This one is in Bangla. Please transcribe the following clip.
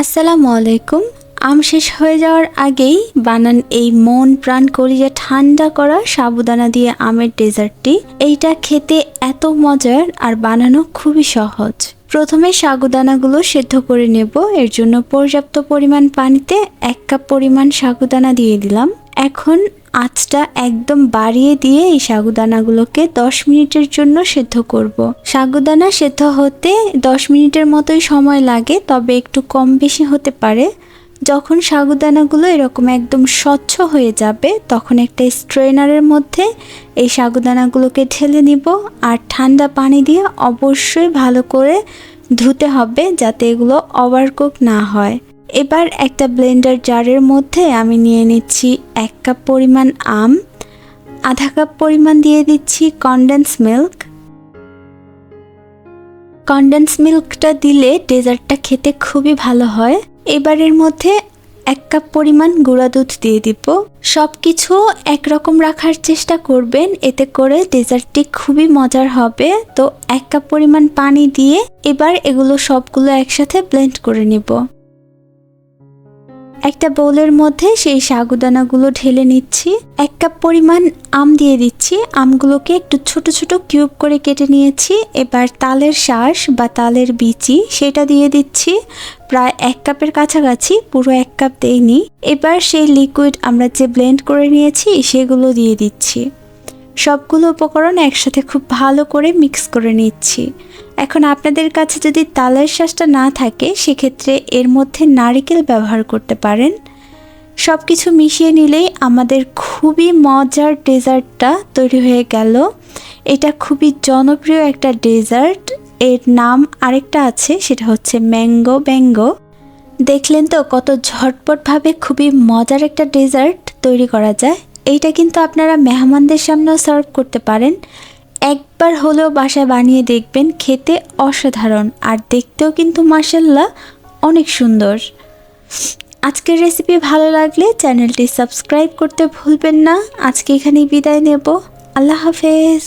আসসালামু আলাইকুম। আম শেষ হয়ে যাওয়ার আগেই বানান এই মন প্রাণ কলিজা ঠান্ডা করা সাবুদানা দিয়ে আমের ডেজার্টটি। এইটা খেতে এত মজার আর বানানো খুবই সহজ। প্রথমে সাগুদানাগুলো সেদ্ধ করে নেব। এর জন্য পর্যাপ্ত পরিমাণ পানিতে 1 কাপ পরিমাণ সাগুদানা দিয়ে দিলাম। এখন আঁচটা একদম বাড়িয়ে দিয়ে এই সাগুদানাগুলোকে 10 মিনিটের জন্য সেদ্ধ করব। সাগুদানা সেদ্ধ হতে 10 মিনিটের মতোই সময় লাগে, তবে একটু কম বেশি হতে পারে। যখন সাগুদানাগুলো এরকম একদম স্বচ্ছ হয়ে যাবে তখন একটা স্ট্রেনারের মধ্যে এই সাগুদানাগুলোকে ঢেলে নিব আর ঠান্ডা পানি দিয়ে অবশ্যই ভালো করে ধুতে হবে যাতে এগুলো ওভারকুক না হয়। এবার একটা ব্লেন্ডার জারের মধ্যে আমি নিয়ে নিচ্ছি 1 কাপ পরিমাণ আম, আধা কাপ পরিমাণ দিয়ে দিচ্ছি কনডেন্স মিল্ক। কনডেন্স মিল্কটা দিলে ডেজার্টটা খেতে খুবই ভালো হয়। এবার এর মধ্যে 1 কাপ পরিমাণ গুঁড়া দুধ দিয়ে দিব। সব কিছু একরকম রাখার চেষ্টা করবেন, এতে করে ডেজার্টটি খুবই মজার হবে। তো 1 কাপ পরিমাণ পানি দিয়ে এবার এগুলো সবগুলো একসাথে ব্লেন্ড করে নিব। একটা বোলের মধ্যে সেই সাগুদানাগুলো ঢেলে নিচ্ছি। 1 কাপ পরিমাণ আম দিয়ে দিচ্ছি। আমগুলোকে একটু ছোট ছোট কিউব করে কেটে নিয়েছি। এবার তালের শাঁস বা তালের বিচি সেটা দিয়ে দিচ্ছি, প্রায় 1 কাপের কাছাকাছি, পুরো 1 কাপ দেইনি। এবার সেই লিকুইড আমরা যে ব্লেন্ড করে নিয়েছি সেগুলো দিয়ে দিচ্ছি। সবগুলো উপকরণ একসাথে খুব ভালো করে মিক্স করে নিচ্ছি। এখন আপনাদের কাছে যদি তালের শাঁসটা না থাকে সেক্ষেত্রে এর মধ্যে নারকেল ব্যবহার করতে পারেন। সব কিছু মিশিয়ে নিলেই আমাদের খুবই মজার ডেজার্টটা তৈরি হয়ে গেল। এটা খুবই জনপ্রিয় একটা ডেজার্ট। এর নাম আরেকটা আছে, সেটা হচ্ছে ম্যাঙ্গো ব্যাঙ্গো। দেখলেন তো কত ঝটপটভাবে খুবই মজার একটা ডেজার্ট তৈরি করা যায়। এইটা কিন্তু আপনারা মেহমানদের সামনেও সার্ভ করতে পারেন। একবার হলেও বাসায় বানিয়ে দেখবেন, খেতে অসাধারণ আর দেখতেও কিন্তু মাশাআল্লাহ অনেক সুন্দর। আজকের রেসিপি ভালো লাগলে চ্যানেলটি সাবস্ক্রাইব করতে ভুলবেন না। আজকে এখানেই বিদায় নেব। আল্লাহ হাফেজ।